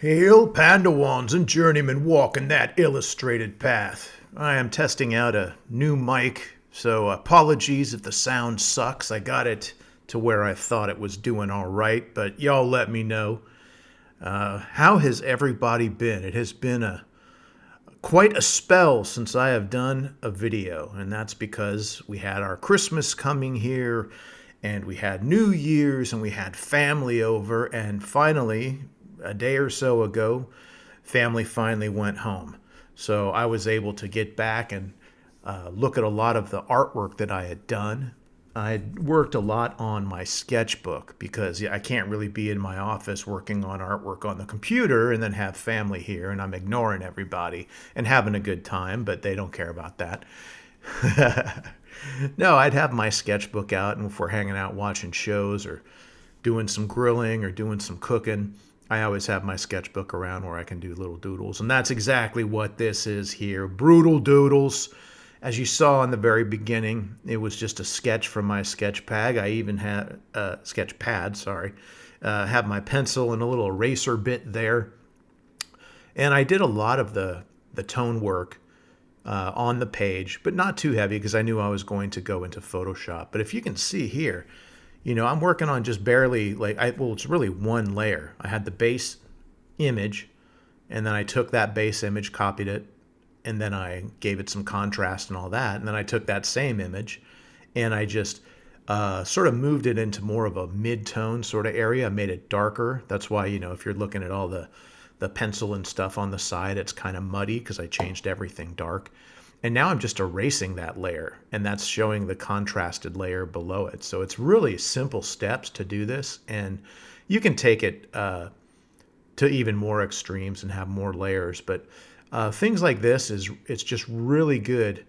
Hail Pandawans and journeymen walking that illustrated path. I am testing out a new mic, so apologies if the sound sucks. I got it to where I thought it was doing all right, but y'all let me know. How has everybody been? It has been quite a spell since I have done a video, and that's because we had our Christmas coming here, and we had New Year's, and we had family over, and finally, a day or so ago, family finally went home. So I was able to get back and look at a lot of the artwork that I had done. I had worked a lot on my sketchbook because I can't really be in my office working on artwork on the computer and then have family here and I'm ignoring everybody and having a good time, but they don't care about that. No, I'd have my sketchbook out, and if we're hanging out watching shows or doing some grilling or doing some cooking, I always have my sketchbook around where I can do little doodles. And that's exactly what this is here. Brutal doodles. As you saw in the very beginning, it was just a sketch from my sketch pad. I even had sketch pad, sorry. Have my pencil and a little eraser bit there. And I did a lot of the tone work on the page, but not too heavy because I knew I was going to go into Photoshop. But if you can see here, I'm working on just barely it's really one layer. I had the base image, and then I took that base image, copied it, and then I gave it some contrast and all that. And then I took that same image and I just sort of moved it into more of a mid-tone sort of area. I made it darker. That's why, if you're looking at all the pencil and stuff on the side, it's kind of muddy because I changed everything dark. And now I'm just erasing that layer, and that's showing the contrasted layer below it. So it's really simple steps to do this, and you can take it to even more extremes and have more layers. But things like this it's just really good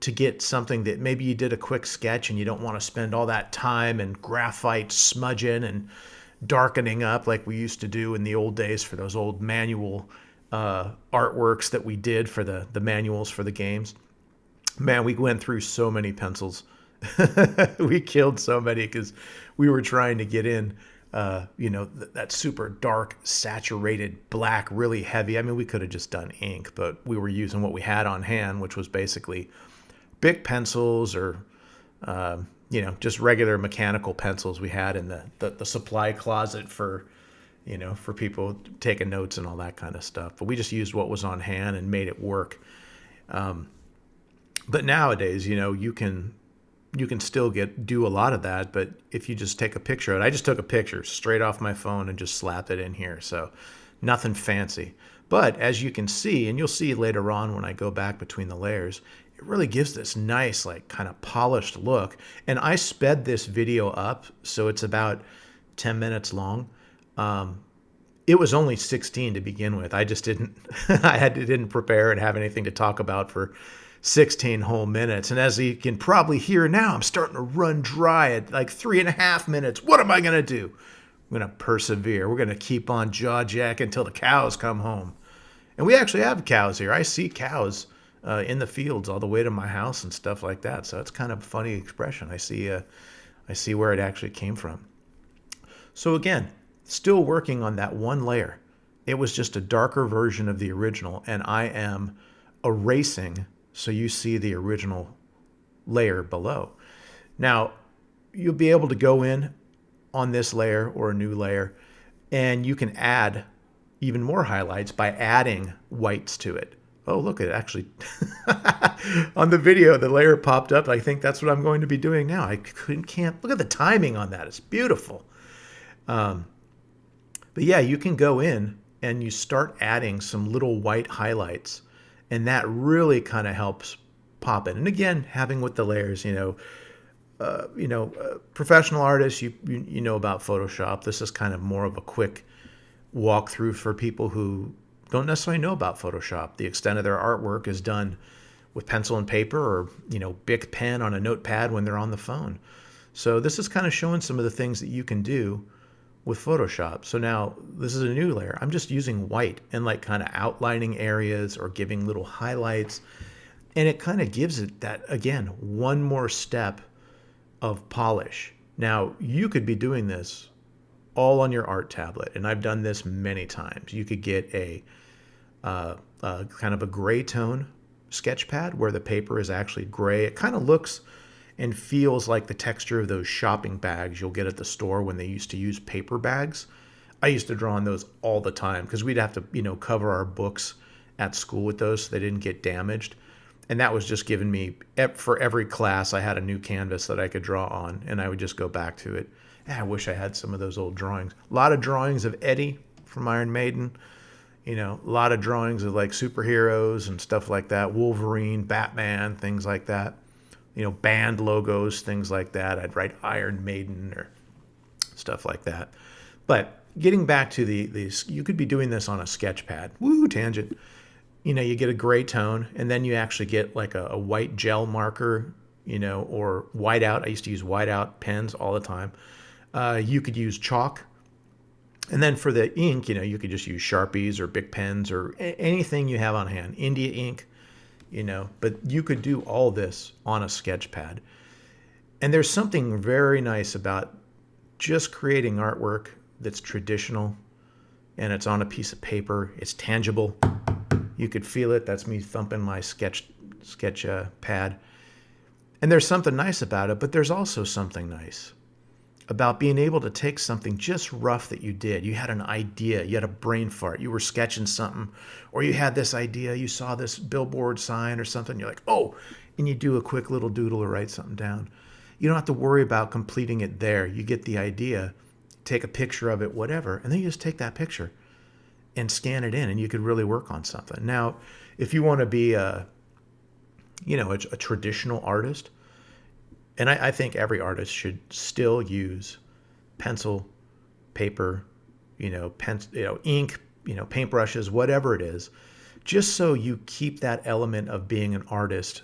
to get something that maybe you did a quick sketch and you don't want to spend all that time and graphite smudging and darkening up like we used to do in the old days for those old manual artworks that we did for the manuals for the games. Man, we went through so many pencils. We killed so many because we were trying to get in that super dark, saturated black, really heavy. I mean, we could have just done ink, but we were using what we had on hand, which was basically Bic pencils or, just regular mechanical pencils we had in the supply closet for people taking notes and all that kind of stuff. But we just used what was on hand and made it work. But nowadays, you can still do a lot of that, but if you just take a picture of it, I just took a picture straight off my phone and just slapped it in here. So nothing fancy. But as you can see, and you'll see later on when I go back between the layers, it really gives this nice, kind of polished look. And I sped this video up, so it's about 10 minutes long. It was only 16 to begin with. I just didn't prepare and have anything to talk about for 16 whole minutes. And as you can probably hear now, I'm starting to run dry at 3.5 minutes. What am I going to do? I'm going to persevere. We're going to keep on jaw jacking until the cows come home. And we actually have cows here. I see cows in the fields all the way to my house and stuff like that. So it's kind of a funny expression. I see where it actually came from. So again, still working on that one layer. It was just a darker version of the original, and I am erasing so you see the original layer below. Now, you'll be able to go in on this layer or a new layer, and you can add even more highlights by adding whites to it. Oh, look, it actually, on the video, the layer popped up. I think that's what I'm going to be doing now. Can't, look at the timing on that. It's beautiful. But yeah, you can go in and you start adding some little white highlights, and that really kind of helps pop it. And again, having with the layers, professional artists, you know about Photoshop. This is kind of more of a quick walkthrough for people who don't necessarily know about Photoshop. The extent of their artwork is done with pencil and paper or, Bic pen on a notepad when they're on the phone. So this is kind of showing some of the things that you can do with Photoshop. So now this is a new layer. I'm just using white and kind of outlining areas or giving little highlights. And it kind of gives it that, again, one more step of polish. Now, you could be doing this all on your art tablet. And I've done this many times. You could get a kind of a gray tone sketch pad where the paper is actually gray. It kind of looks and feels like the texture of those shopping bags you'll get at the store when they used to use paper bags. I used to draw on those all the time because we'd have to, cover our books at school with those so they didn't get damaged. And that was just giving me, for every class, I had a new canvas that I could draw on, and I would just go back to it. I wish I had some of those old drawings. A lot of drawings of Eddie from Iron Maiden. A lot of drawings of like superheroes and stuff like that. Wolverine, Batman, things like that. Band logos, things like that. I'd write Iron Maiden or stuff like that. But getting back to these, you could be doing this on a sketch pad. Woo, tangent. You get a gray tone, and then you actually get like a white gel marker, or whiteout. I used to use whiteout pens all the time. You could use chalk. And then for the ink, you could just use Sharpies or Bic pens or anything you have on hand. India ink, but you could do all this on a sketch pad. And there's something very nice about just creating artwork that's traditional, and it's on a piece of paper. It's tangible. You could feel it. That's me thumping my sketch pad. And there's something nice about it, but there's also something nice about being able to take something just rough that you did. You had an idea. You had a brain fart. You were sketching something, or you had this idea. You saw this billboard sign or something. You're like, oh, and you do a quick little doodle or write something down. You don't have to worry about completing it there. You get the idea, take a picture of it, whatever, and then you just take that picture and scan it in, and you could really work on something. Now, if you want to be a traditional artist, and I think every artist should still use pencil, paper, ink, paintbrushes, whatever it is, just so you keep that element of being an artist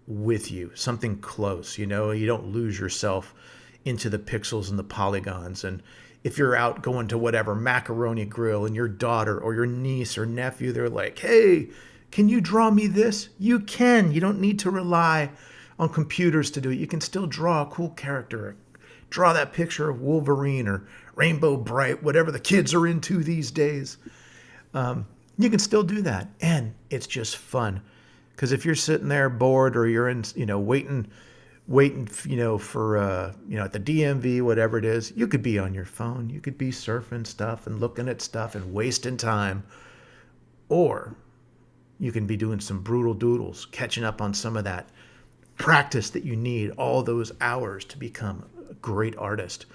with you, something close, you don't lose yourself into the pixels and the polygons. And if you're out going to whatever macaroni grill and your daughter or your niece or nephew, they're like, hey, can you draw me this? You can. You don't need to rely on computers to do it. You can still draw a cool character. Draw that picture of Wolverine or Rainbow Bright, whatever the kids are into these days. You can still do that. And it's just fun. Because if you're sitting there bored or you're in, waiting, for, at the DMV, whatever it is, you could be on your phone. You could be surfing stuff and looking at stuff and wasting time. Or you can be doing some brutal doodles, catching up on some of that practice that you need, all those hours to become a great artist.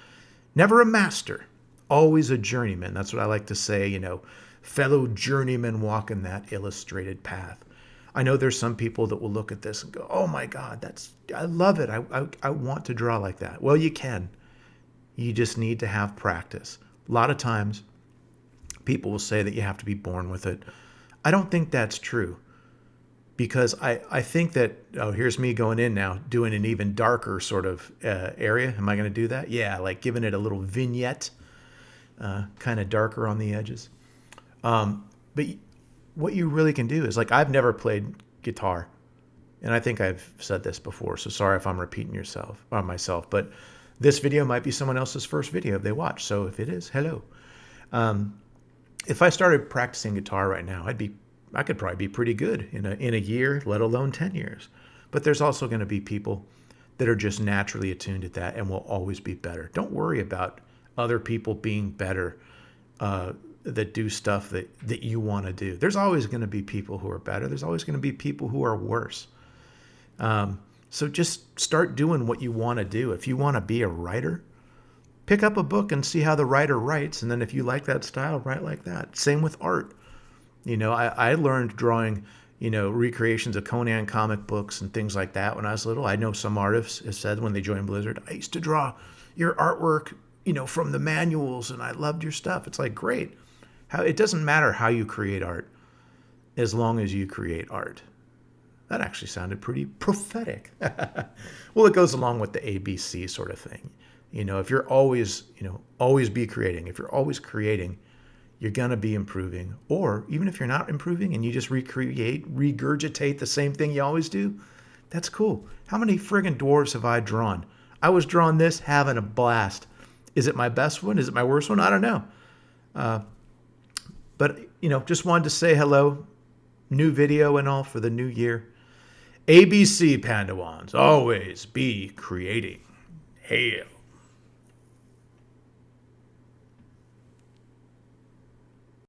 Never a master, always a journeyman. That's what I like to say, fellow journeyman walking that illustrated path. I know there's some people that will look at this and go, oh my God, I love it. I want to draw like that. Well, you can. You just need to have practice. A lot of times people will say that you have to be born with it. I don't think that's true, because I think that, here's me going in now, doing an even darker sort of area. Am I going to do that? Yeah, like giving it a little vignette, kind of darker on the edges. But what you really can do is, like, I've never played guitar, and I think I've said this before, so sorry if I'm repeating myself, but this video might be someone else's first video they watch. So if it is, hello. If I started practicing guitar right now, I could probably be pretty good in a year, let alone 10 years. But there's also going to be people that are just naturally attuned at that and will always be better. Don't worry about other people being better, that do stuff that you want to do. There's always going to be people who are better. There's always going to be people who are worse. So just start doing what you want to do. If you want to be a writer, pick up a book and see how the writer writes. And then if you like that style, write like that. Same with art. I learned drawing, recreations of Conan comic books and things like that when I was little. I know some artists have said when they joined Blizzard, I used to draw your artwork, from the manuals, and I loved your stuff. It's like, great. It doesn't matter how you create art, as long as you create art. That actually sounded pretty prophetic. Well, it goes along with the ABC sort of thing. If you're always be creating. If you're always creating, you're going to be improving. Or even if you're not improving and you just regurgitate the same thing you always do, that's cool. How many friggin' dwarves have I drawn? I was drawing this, having a blast. Is it my best one? Is it my worst one? I don't know. But, just wanted to say hello. New video and all for the new year. ABC Pandawans, always be creating. Hail.